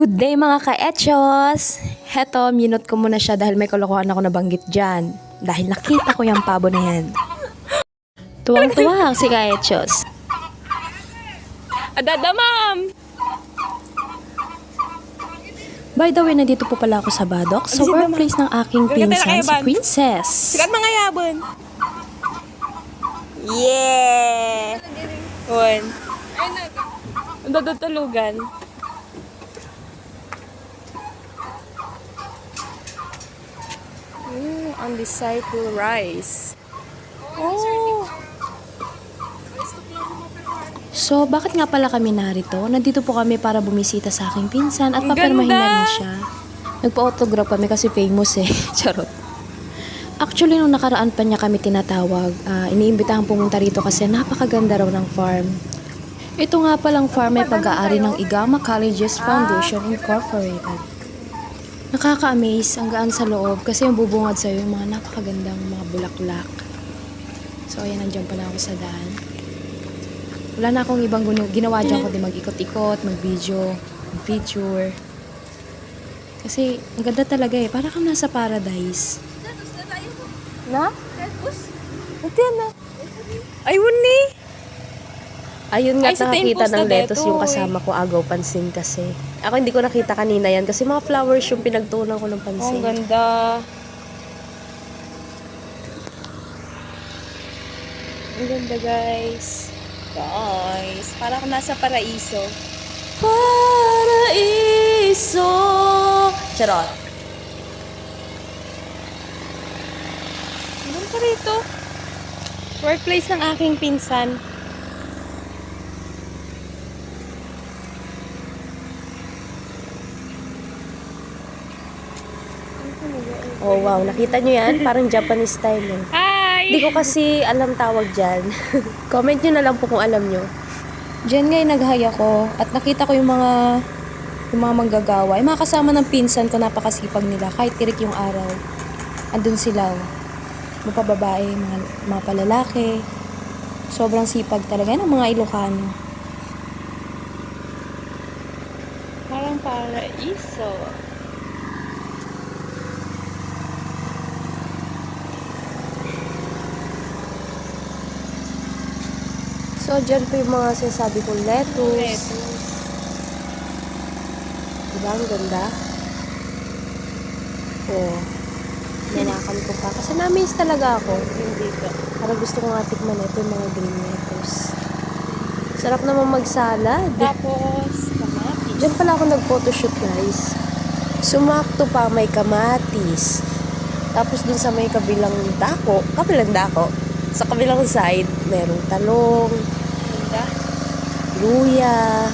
Good day mga ka-etchos! Heto, minute ko muna siya dahil may kalokohan ako nabanggit dyan. Dahil nakita ko yung pabo na yan. Tuwang-tuwa si ka-etchos. Adada, ma'am! By the way, nandito po pala ako sa Badok, sa workplace ng aking pinsan, si Princess. Sikat mga yabon! Yeah! One. Ang dadutulugan. On the cycle rice. Oh! So, bakit nga pala kami narito? Nandito po kami para bumisita sa aking pinsan at papirmahin na rin siya. Nagpa-autograph kami kasi famous eh. Charot. Actually, nung nakaraan pa niya kami tinatawag, iniimbitahan pumunta rito kasi napakaganda raw ng farm. Ito nga palang farm ay pag-aari ng Igama Colleges Foundation Incorporated. Nakaka-amaze, ang gaan sa loob kasi yung bubungad sa'yo yung mga napakagandang mga bulaklak. So, ayan, nandiyan pala ako sa daan. Wala na akong ibang ginawa dyan kundi mag-ikot-ikot, mag-video, mag-picture. Kasi, ang ganda talaga eh. Para kang nasa paradise. Na? Ito na. Ayun ni! Ayun nga, Ay, sa nakakita temples ng na lettuce deto, yung kasama ko, agaw pansin kasi. Ako hindi ko nakita kanina yan kasi mga flowers yung pinagtunan ko ng Oh, pansin. ang ganda. Ang ganda, guys. Guys, para ako nasa paraiso. Paraiso! Charot. Ano pa rito? Workplace ng aking pinsan. Oh wow, nakita nyo yan? Parang Japanese style eh. Hi! Hindi ko kasi alam tawag dyan. Comment nyo na lang po kung alam nyo. Diyan nga nag-hi ako at nakita ko yung mga manggagawa. Yung mga kasama ng pinsan ko, napakasipag nila. Kahit tirik yung araw. Andun sila. Mga pababae, mga palalaki. Sobrang sipag talaga. Yan ang mga Ilocano. Parang paraiso. So, dyan po yung mga sinasabi kong lettuce. Diba? Ang ganda. Oh. Nanakan ko pa. Kasi na-amaze talaga ako. Hindi ka. Para gusto ko nga tikman ito yung mga green lettuce. Sarap naman magsalad. Tapos, kamatis. Diyan pala ako nag-photoshoot, guys. Sumakto pa may kamatis. Tapos dun sa may kabilang dako, sa kabilang side, merong talong, Ganda. luya.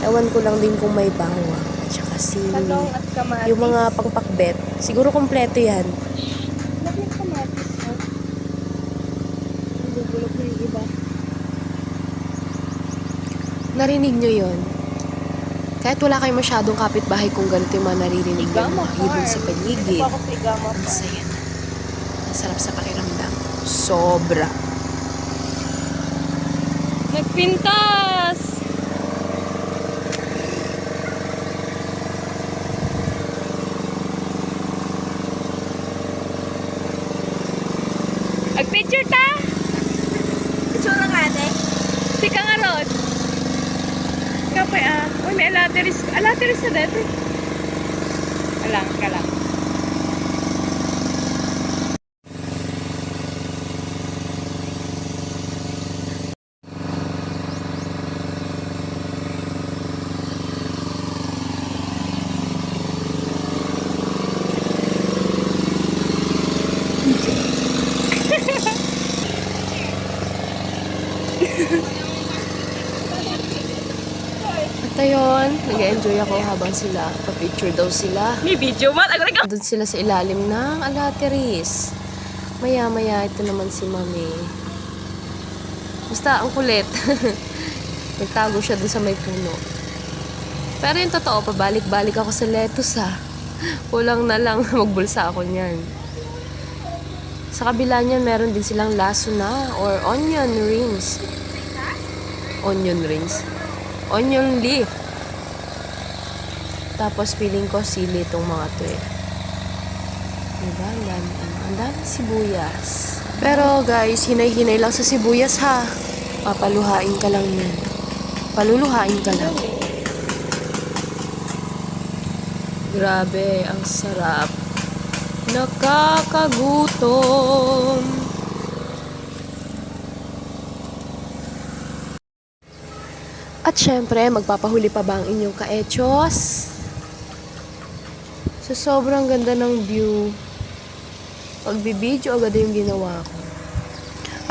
Ewan ko lang din kung may bawang at saka sili. Talong at kamatis. Yung mga pangpakbet, siguro kompleto yan. Lagyan kamatis, no? Nagugulog na yung iba. Narinig nyo yon? Kahit wala kayong masyadong kapitbahay kung ganito yung mga naririnig yung Igama mga ibon sa farm. paligid. Ito ako sa Igama Ang farm. saya na. Masarap sa pakiramdam. Sobra. Nagpintas! Ag-picture ta? Picture na nga, ate. Sika nga ron. Kapay Uy, may alateris. Alateris na dito. Alang, kalang. At ayun, nag-enjoy ako habang sila, pa-picture daw sila. May video man. Doon sila sa ilalim ng alateris. Maya-maya, ito naman si Mami. Basta, ang kulit. Nagtago siya doon sa may puno. Pero yung totoo, pabalik-balik ako sa lettuce ha. Kulang na lang magbulsa ako niyan. Sa kabila niyan, meron din silang lasuna or onion rings. Onion rings. Onion leaf. Tapos feeling ko sili itong mga to eh. Diba? Ang dami sibuyas. Pero guys, hinay-hinay lang sa sibuyas ha. Papaluhain ka lang yan. Paluluhain ka lang. Grabe, ang sarap. Nakakagutom. At syempre, magpapahuli pa ba ang inyong kaechos? So, sobrang ganda ng view. Pagbibidyo agad yung ginawa ko.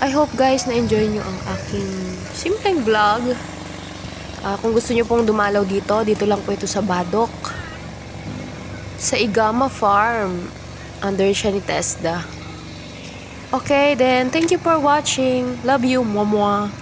I hope guys na-enjoy nyo ang aking simpleng vlog. Kung gusto nyo pong dumalaw dito lang po ito sa Badok. Sa Igama Farm. Under siya ni Tesda. Okay, then thank you for watching. Love you, mwah mwah.